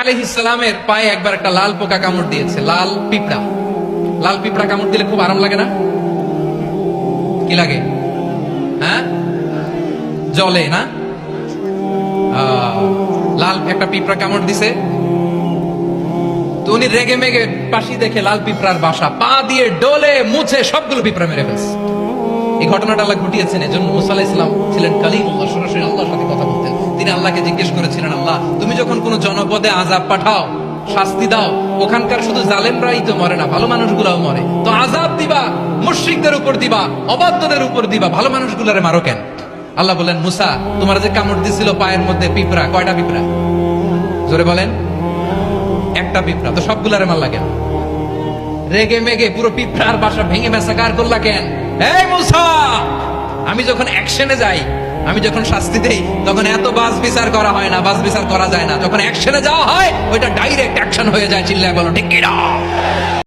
আলাইহিস সালামের পায়ে একবার একটা লাল পোকা কামড় দিয়েছে, লাল পিঁপড়া। লাল পিঁপড়া কামড় দিলে খুব আরাম লাগে না? কি লাগে? হ্যাঁ, জলে না? লাল একটা পিঁপড়া কামড় দিছে, তো উনি রেগে মেগে পাশি দেখে লাল পিঁপড়ার বাসা, পা দিয়ে ডলে মুছে সবগুলো পিঁপড়া মেরে ফেলছে। এই ঘটনাটা আল্লাহ ঘটিয়েছেন। এজন্য মুসা আলাইহিস সালাম ছিলেন কালিমুল্লাহ, সরাসরি আল্লাহর সাথে কথা বলতেন। তিনি আল্লাহকে জিজ্ঞেস করেছিলেন, আল্লাহ তুমি যখন কোন জনপদে আযাব পাঠাও, শাস্তি দাও, ওখানকার শুধু জালেমরাই তো মরে না, ভালো মানুষগুলাও মরে, তো আযাব দিবা মুশরিকদের উপর দিবা, অবাধ্যদের উপর দিবা, ভালো মানুষগুলারে মারো কেন? আল্লাহ বলেন, মুসা তোমার যে কামড় দিছিল পায়ের মধ্যে পিঁপড়া, কয়টা পিঁপড়া? জোরে বলেন। একটা পিঁপড়া, তো সবগুলারে মারলা কেন? রেগে মেগে পুরো পিঁপড়ার বাসা ভেঙে মেসাকার করলা কেন? এই মুসা, আমি যখন অ্যাকশনে যাই, আমি যখন শাস্তি দেই, তখন এত বাস বিচার করা হয় না, বাস বিচার করা যায় না। যখন অ্যাকশনে যাওয়া হয়, ওইটা ডাইরেক্ট অ্যাকশন হয়ে যায়। চিল্লায় বলো ঠিক কিনা?